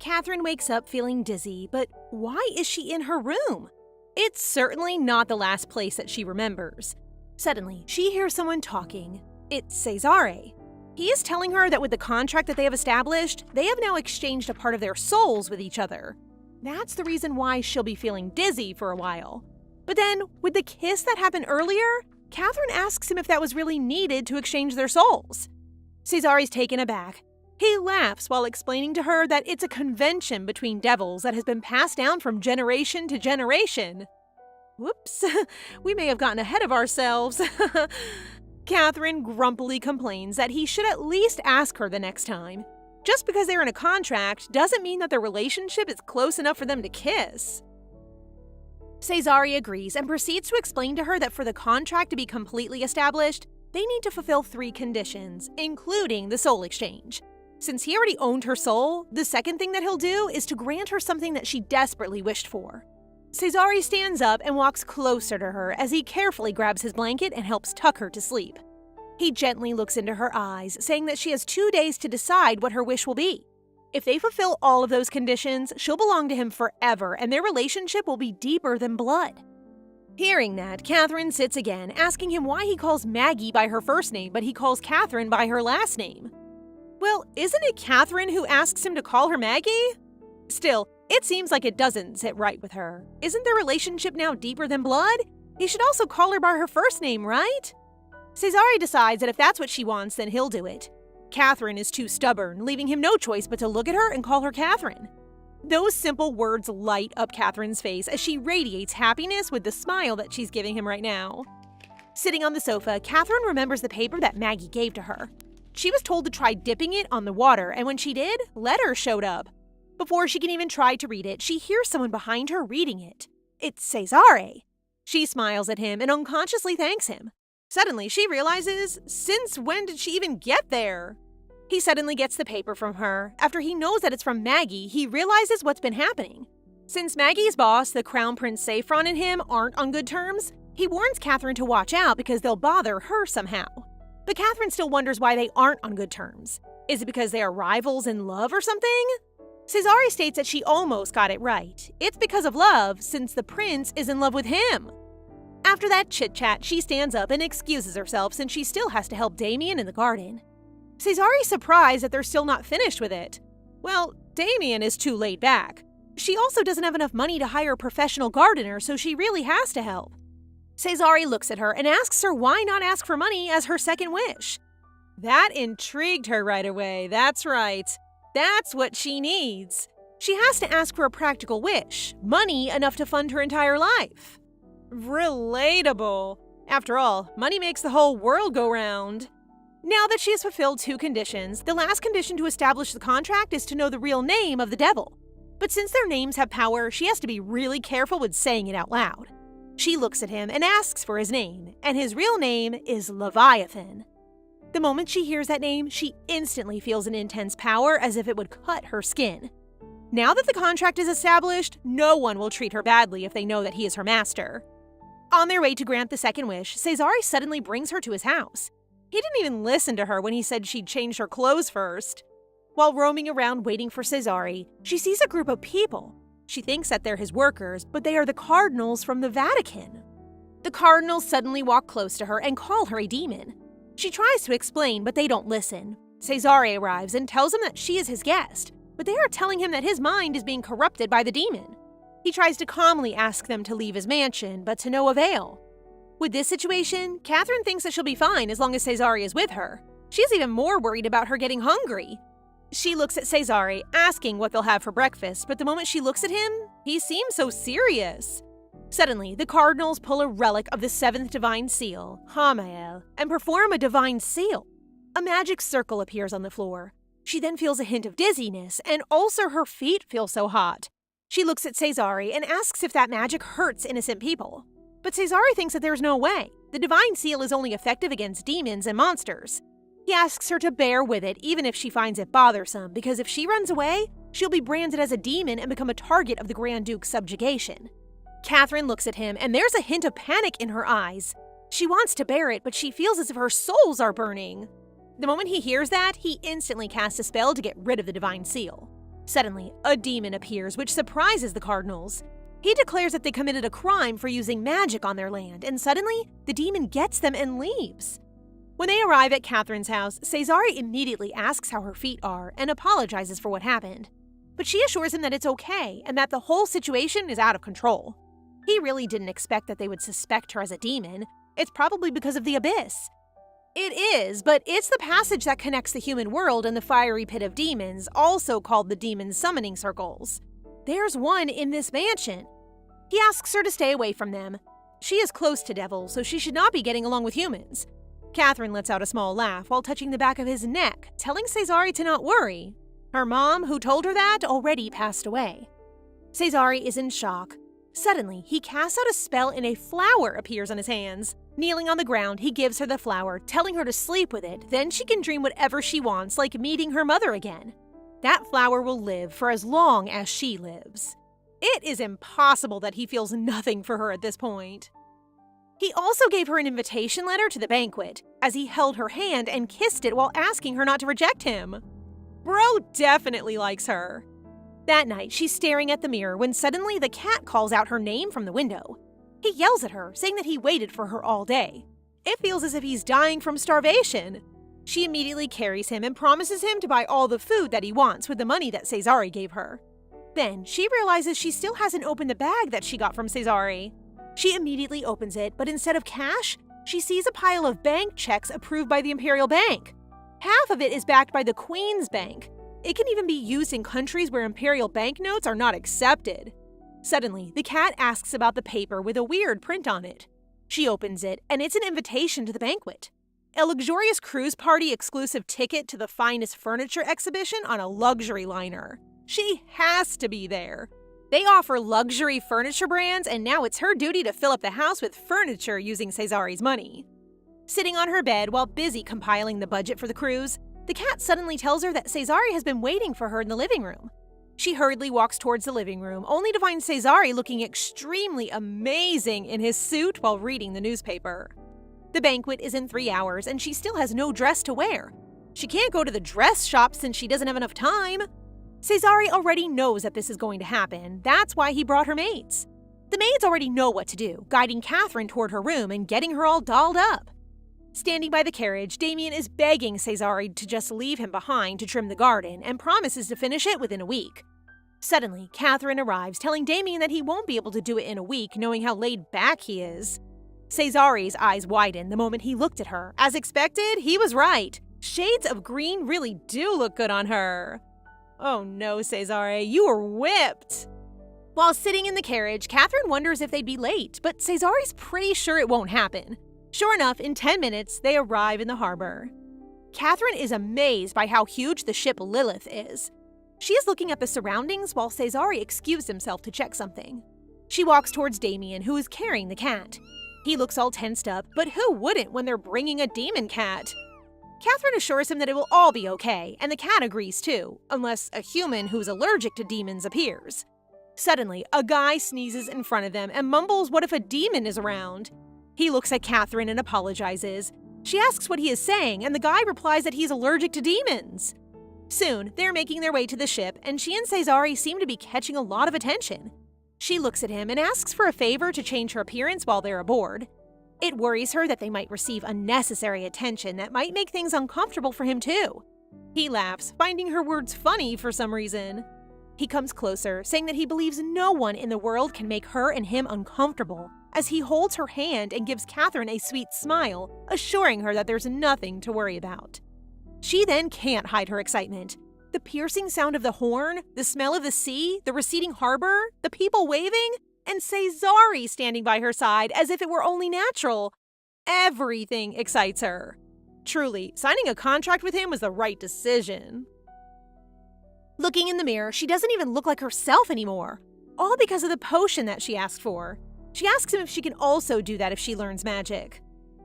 Catherine wakes up feeling dizzy, but why is she in her room? It's certainly not the last place that she remembers. Suddenly, she hears someone talking. It's Cesare. He is telling her that with the contract that they have established, they have now exchanged a part of their souls with each other. That's the reason why she'll be feeling dizzy for a while. But then, with the kiss that happened earlier, Catherine asks him if that was really needed to exchange their souls. Cesare's taken aback. He laughs while explaining to her that it's a convention between devils that has been passed down from generation to generation. Whoops, we may have gotten ahead of ourselves. Catherine grumpily complains that he should at least ask her the next time. Just because they're in a contract doesn't mean that their relationship is close enough for them to kiss. Cesare agrees and proceeds to explain to her that for the contract to be completely established, they need to fulfill 3 conditions, including the soul exchange. Since he already owned her soul, the second thing that he'll do is to grant her something that she desperately wished for. Cesare stands up and walks closer to her as he carefully grabs his blanket and helps tuck her to sleep. He gently looks into her eyes, saying that she has 2 days to decide what her wish will be. If they fulfill all of those conditions, she'll belong to him forever and their relationship will be deeper than blood. Hearing that, Catherine sits again, asking him why he calls Maggie by her first name but he calls Catherine by her last name. Well, isn't it Catherine who asks him to call her Maggie? Still, it seems like it doesn't sit right with her. Isn't their relationship now deeper than blood? He should also call her by her first name, right? Cesare decides that if that's what she wants, then he'll do it. Catherine is too stubborn, leaving him no choice but to look at her and call her Catherine. Those simple words light up Catherine's face as she radiates happiness with the smile that she's giving him right now. Sitting on the sofa, Catherine remembers the paper that Maggie gave to her. She was told to try dipping it on the water, and when she did, letters showed up. Before she can even try to read it, she hears someone behind her reading it. It's Cesare. She smiles at him and unconsciously thanks him. Suddenly, she realizes, since when did she even get there? He suddenly gets the paper from her. After he knows that it's from Maggie, he realizes what's been happening. Since Maggie's boss, the Crown Prince Saffron, and him aren't on good terms, he warns Catherine to watch out because they'll bother her somehow. But Catherine still wonders why they aren't on good terms. Is it because they are rivals in love or something? Cesare states that she almost got it right. It's because of love, since the prince is in love with him. After that chit-chat, she stands up and excuses herself since she still has to help Damien in the garden. Cesare's surprised that they're still not finished with it. Well, Damien is too laid back. She also doesn't have enough money to hire a professional gardener, so she really has to help. Cesare looks at her and asks her why not ask for money as her second wish. That intrigued her right away, that's right. That's what she needs. She has to ask for a practical wish, money enough to fund her entire life. Relatable. After all, money makes the whole world go round. Now that she has fulfilled 2 conditions, the last condition to establish the contract is to know the real name of the devil. But since their names have power, she has to be really careful with saying it out loud. She looks at him and asks for his name, and his real name is Leviathan. The moment she hears that name, she instantly feels an intense power as if it would cut her skin. Now that the contract is established, no one will treat her badly if they know that he is her master. On their way to grant the second wish, Cesare suddenly brings her to his house. He didn't even listen to her when he said she'd change her clothes first. While roaming around waiting for Cesare, she sees a group of people. She thinks that they're his workers, but they are the cardinals from the Vatican. The cardinals suddenly walk close to her and call her a demon. She tries to explain, but they don't listen. Cesare arrives and tells him that she is his guest, but they are telling him that his mind is being corrupted by the demon. He tries to calmly ask them to leave his mansion, but to no avail. With this situation, Catherine thinks that she'll be fine as long as Cesare is with her. She's even more worried about her getting hungry. She looks at Cesare, asking what they'll have for breakfast, but the moment she looks at him, he seems so serious. Suddenly, the cardinals pull a relic of the seventh divine seal, Hamael, and perform a divine seal. A magic circle appears on the floor. She then feels a hint of dizziness, and also her feet feel so hot. She looks at Cesare and asks if that magic hurts innocent people. But Cesare thinks that there's no way. The divine seal is only effective against demons and monsters. He asks her to bear with it even if she finds it bothersome, because if she runs away, she'll be branded as a demon and become a target of the Grand Duke's subjugation. Catherine looks at him, and there's a hint of panic in her eyes. She wants to bear it, but she feels as if her souls are burning. The moment he hears that, he instantly casts a spell to get rid of the divine seal. Suddenly, a demon appears, which surprises the cardinals. He declares that they committed a crime for using magic on their land, and suddenly, the demon gets them and leaves. When they arrive at Catherine's house, Cesare immediately asks how her feet are and apologizes for what happened. But she assures him that it's okay and that the whole situation is out of control. He really didn't expect that they would suspect her as a demon. It's probably because of the abyss. It is, but it's the passage that connects the human world and the fiery pit of demons, also called the demon summoning circles. There's one in this mansion. He asks her to stay away from them. She is close to devils, so she should not be getting along with humans. Catherine lets out a small laugh while touching the back of his neck, telling Cesare to not worry. Her mom, who told her that, already passed away. Cesare is in shock. Suddenly, he casts out a spell and a flower appears on his hands. Kneeling on the ground, he gives her the flower, telling her to sleep with it, then she can dream whatever she wants, like meeting her mother again. That flower will live for as long as she lives. It is impossible that he feels nothing for her at this point. He also gave her an invitation letter to the banquet, as he held her hand and kissed it while asking her not to reject him. Bro definitely likes her. That night, she's staring at the mirror when suddenly the cat calls out her name from the window. He yells at her, saying that he waited for her all day. It feels as if he's dying from starvation. She immediately carries him and promises him to buy all the food that he wants with the money that Cesare gave her. Then, she realizes she still hasn't opened the bag that she got from Cesare. She immediately opens it, but instead of cash, she sees a pile of bank checks approved by the Imperial Bank. Half of it is backed by the Queen's Bank. It can even be used in countries where imperial banknotes are not accepted. Suddenly, the cat asks about the paper with a weird print on it. She opens it, and it's an invitation to the banquet. A luxurious cruise party exclusive ticket to the finest furniture exhibition on a luxury liner. She has to be there. They offer luxury furniture brands, and now it's her duty to fill up the house with furniture using Cesare's money. Sitting on her bed while busy compiling the budget for the cruise, the cat suddenly tells her that Cesare has been waiting for her in the living room. She hurriedly walks towards the living room, only to find Cesare looking extremely amazing in his suit while reading the newspaper. The banquet is in 3 hours, and she still has no dress to wear. She can't go to the dress shop since she doesn't have enough time. Cesare already knows that this is going to happen. That's why he brought her maids. The maids already know what to do, guiding Catherine toward her room and getting her all dolled up. Standing by the carriage, Damien is begging Cesare to just leave him behind to trim the garden and promises to finish it within a week. Suddenly, Catherine arrives, telling Damien that he won't be able to do it in a week, knowing how laid back he is. Cesare's eyes widen the moment he looked at her. As expected, he was right. Shades of green really do look good on her. Oh no, Cesare, you were whipped! While sitting in the carriage, Catherine wonders if they'd be late, but Cesare's pretty sure it won't happen. Sure enough, in 10 minutes, they arrive in the harbor. Catherine is amazed by how huge the ship Lilith is. She is looking at the surroundings while Cesare excused himself to check something. She walks towards Damien, who is carrying the cat. He looks all tensed up, but who wouldn't when they're bringing a demon cat? Catherine assures him that it will all be okay, and the cat agrees too, unless a human who's allergic to demons appears. Suddenly, a guy sneezes in front of them and mumbles what if a demon is around. He looks at Catherine and apologizes. She asks what he is saying, and the guy replies that he's allergic to demons. Soon, they're making their way to the ship, and she and Cesare seem to be catching a lot of attention. She looks at him and asks for a favor to change her appearance while they're aboard. It worries her that they might receive unnecessary attention that might make things uncomfortable for him too. He laughs, finding her words funny for some reason. He comes closer, saying that he believes no one in the world can make her and him uncomfortable, as he holds her hand and gives Catherine a sweet smile, assuring her that there's nothing to worry about. She then can't hide her excitement. The piercing sound of the horn, the smell of the sea, the receding harbor, the people waving, and Cesare standing by her side as if it were only natural. Everything excites her. Truly, signing a contract with him was the right decision. Looking in the mirror, she doesn't even look like herself anymore, all because of the potion that she asked for. She asks him if she can also do that if she learns magic.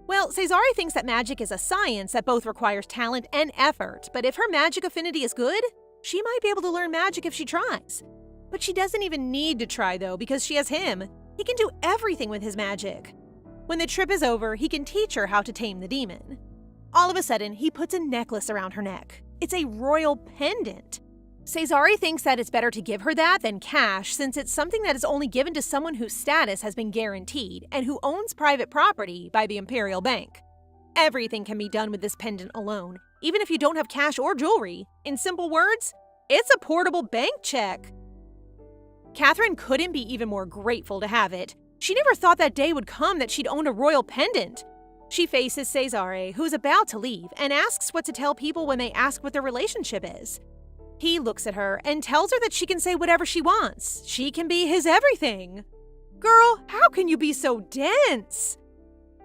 Well, Cesare thinks that magic is a science that both requires talent and effort, but if her magic affinity is good, she might be able to learn magic if she tries. But she doesn't even need to try though, because she has him. He can do everything with his magic. When the trip is over, he can teach her how to tame the demon. All of a sudden, he puts a necklace around her neck. It's a royal pendant. Cesare thinks that it's better to give her that than cash, since it's something that is only given to someone whose status has been guaranteed and who owns private property by the Imperial Bank. Everything can be done with this pendant alone, even if you don't have cash or jewelry. In simple words, it's a portable bank check. Catherine couldn't be even more grateful to have it. She never thought that day would come that she'd own a royal pendant. She faces Cesare, who's about to leave, and asks what to tell people when they ask what their relationship is. He looks at her and tells her that she can say whatever she wants. She can be his everything. Girl, how can you be so dense?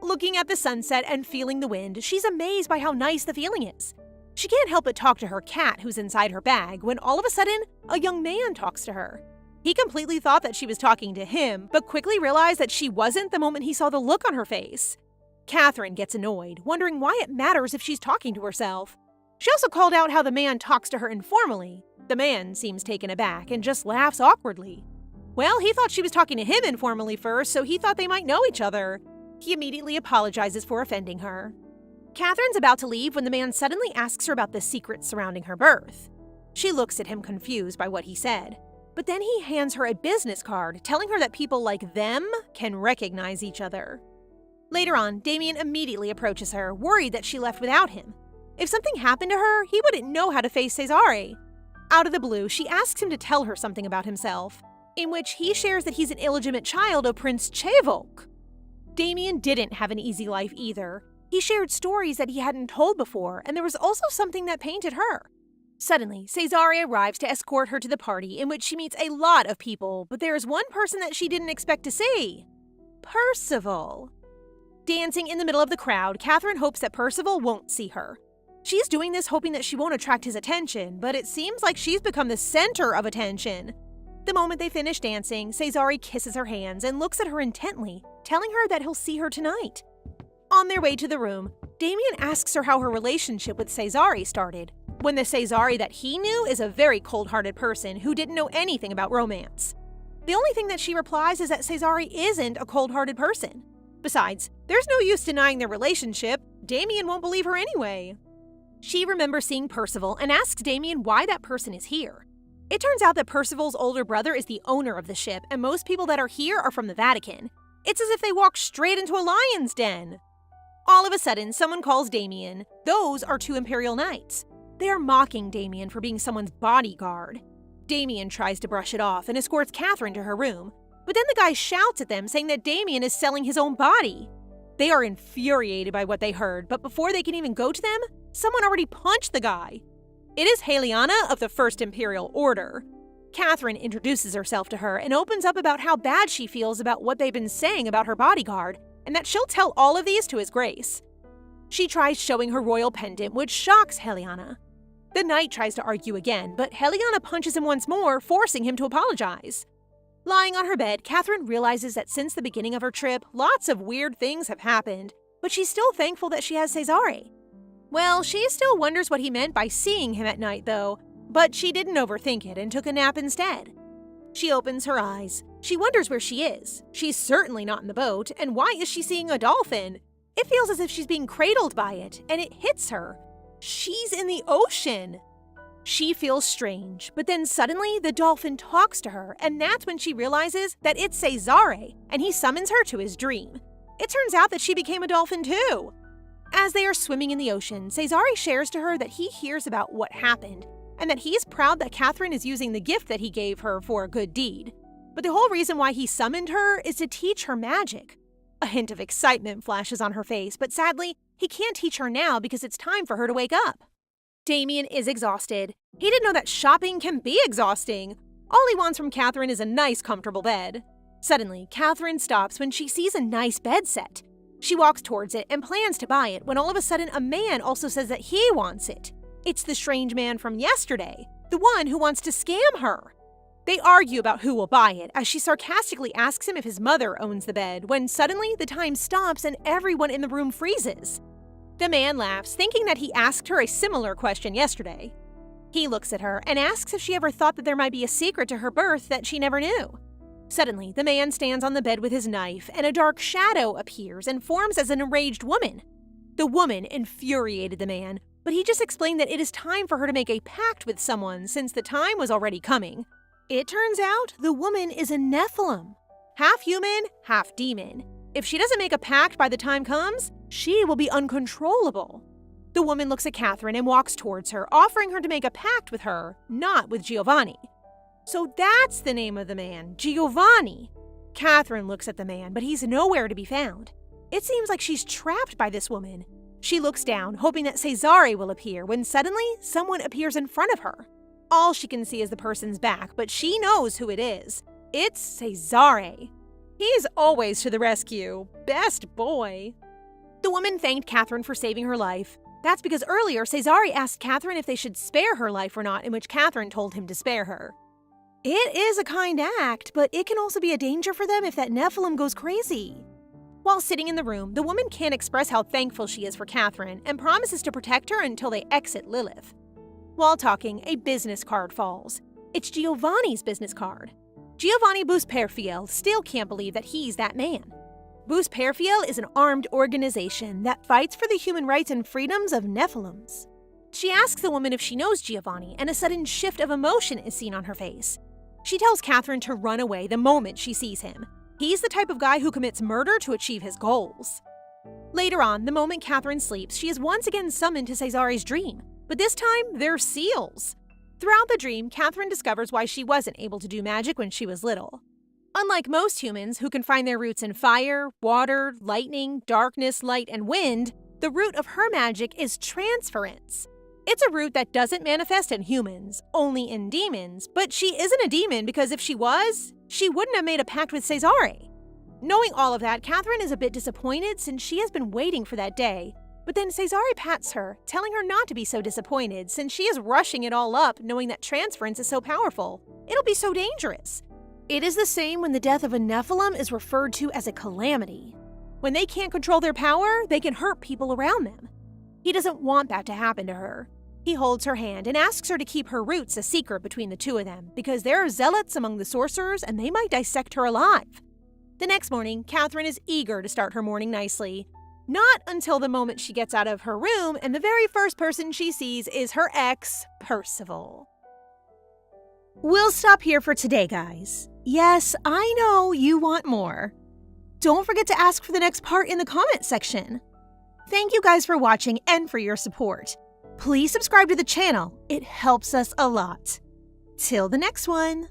Looking at the sunset and feeling the wind, she's amazed by how nice the feeling is. She can't help but talk to her cat who's inside her bag when all of a sudden, a young man talks to her. He completely thought that she was talking to him, but quickly realized that she wasn't the moment he saw the look on her face. Catherine gets annoyed, wondering why it matters if she's talking to herself. She also called out how the man talks to her informally. The man seems taken aback and just laughs awkwardly. Well, he thought she was talking to him informally first, so he thought they might know each other. He immediately apologizes for offending her. Catherine's about to leave when the man suddenly asks her about the secrets surrounding her birth. She looks at him confused by what he said, but then he hands her a business card telling her that people like them can recognize each other. Later on, Damien immediately approaches her, worried that she left without him. If something happened to her, he wouldn't know how to face Cesare. Out of the blue, she asks him to tell her something about himself, in which he shares that he's an illegitimate child of Prince Chevok. Damien didn't have an easy life either. He shared stories that he hadn't told before, and there was also something that painted her. Suddenly, Cesare arrives to escort her to the party, in which she meets a lot of people, but there is one person that she didn't expect to see. Percival. Dancing in the middle of the crowd, Catherine hopes that Percival won't see her. She's doing this hoping that she won't attract his attention, but it seems like she's become the center of attention. The moment they finish dancing, Cesare kisses her hands and looks at her intently, telling her that he'll see her tonight. On their way to the room, Damien asks her how her relationship with Cesare started, when the Cesare that he knew is a very cold-hearted person who didn't know anything about romance. The only thing that she replies is that Cesare isn't a cold-hearted person. Besides, there's no use denying their relationship. Damien won't believe her anyway. She remembers seeing Percival and asks Damien why that person is here. It turns out that Percival's older brother is the owner of the ship, and most people that are here are from the Vatican. It's as if they walked straight into a lion's den. All of a sudden, someone calls Damien. Those are two Imperial Knights. They are mocking Damien for being someone's bodyguard. Damien tries to brush it off and escorts Catherine to her room, but then the guy shouts at them saying that Damien is selling his own body. They are infuriated by what they heard, but before they can even go to them, someone already punched the guy. It is Heliana of the First Imperial Order. Catherine introduces herself to her and opens up about how bad she feels about what they've been saying about her bodyguard, and that she'll tell all of these to his grace. She tries showing her royal pendant, which shocks Heliana. The knight tries to argue again, but Heliana punches him once more, forcing him to apologize. Lying on her bed, Catherine realizes that since the beginning of her trip, lots of weird things have happened, but she's still thankful that she has Cesare. Well, she still wonders what he meant by seeing him at night, though, but she didn't overthink it and took a nap instead. She opens her eyes. She wonders where she is. She's certainly not in the boat, and why is she seeing a dolphin? It feels as if she's being cradled by it, and it hits her. She's in the ocean. She feels strange, but then suddenly the dolphin talks to her, and that's when she realizes that it's Cesare, and he summons her to his dream. It turns out that she became a dolphin too. As they are swimming in the ocean, Cesare shares to her that he hears about what happened, and that he's proud that Catherine is using the gift that he gave her for a good deed. But the whole reason why he summoned her is to teach her magic. A hint of excitement flashes on her face, but sadly, he can't teach her now because it's time for her to wake up. Damien is exhausted. He didn't know that shopping can be exhausting. All he wants from Catherine is a nice, comfortable bed. Suddenly, Catherine stops when she sees a nice bed set. She walks towards it and plans to buy it when all of a sudden a man also says that he wants it. It's the strange man from yesterday, the one who wants to scam her. They argue about who will buy it as she sarcastically asks him if his mother owns the bed when suddenly the time stops and everyone in the room freezes. The man laughs, thinking that he asked her a similar question yesterday. He looks at her and asks if she ever thought that there might be a secret to her birth that she never knew. Suddenly, the man stands on the bed with his knife, and a dark shadow appears and forms as an enraged woman. The woman infuriated the man, but he just explained that it is time for her to make a pact with someone since the time was already coming. It turns out the woman is a Nephilim. Half human, half demon. If she doesn't make a pact by the time comes, she will be uncontrollable. The woman looks at Catherine and walks towards her, offering her to make a pact with her, not with Giovanni. So that's the name of the man, Giovanni. Catherine looks at the man, but he's nowhere to be found. It seems like she's trapped by this woman. She looks down, hoping that Cesare will appear, when suddenly someone appears in front of her. All she can see is the person's back, but she knows who it is. It's Cesare. He's always to the rescue. Best boy. The woman thanked Catherine for saving her life. That's because earlier Cesare asked Catherine if they should spare her life or not, in which Catherine told him to spare her. It is a kind act, but it can also be a danger for them if that Nephilim goes crazy. While sitting in the room, the woman can't express how thankful she is for Catherine and promises to protect her until they exit Lilith. While talking, a business card falls. It's Giovanni's business card. Giovanni Busperfiel still can't believe that he's that man. Busperfiel is an armed organization that fights for the human rights and freedoms of Nephilims. She asks the woman if she knows Giovanni, and a sudden shift of emotion is seen on her face. She tells Catherine to run away the moment she sees him. He's the type of guy who commits murder to achieve his goals. Later on, the moment Catherine sleeps, she is once again summoned to Cesare's dream, but this time they're seals. Throughout the dream, Catherine discovers why she wasn't able to do magic when she was little. Unlike most humans who can find their roots in fire, water, lightning, darkness, light, and wind, the root of her magic is transference. It's a root that doesn't manifest in humans, only in demons, but she isn't a demon because if she was, she wouldn't have made a pact with Cesare. Knowing all of that, Catherine is a bit disappointed since she has been waiting for that day. But then Cesare pats her, telling her not to be so disappointed since she is rushing it all up knowing that transference is so powerful. It'll be so dangerous. It is the same when the death of a Nephilim is referred to as a calamity. When they can't control their power, they can hurt people around them. He doesn't want that to happen to her. He holds her hand and asks her to keep her roots a secret between the two of them because there are zealots among the sorcerers and they might dissect her alive. The next morning, Catherine is eager to start her morning nicely. Not until the moment she gets out of her room and the very first person she sees is her ex, Percival. We'll stop here for today, guys. Yes, I know you want more. Don't forget to ask for the next part in the comment section. Thank you guys for watching and for your support. Please subscribe to the channel. It helps us a lot. Till the next one.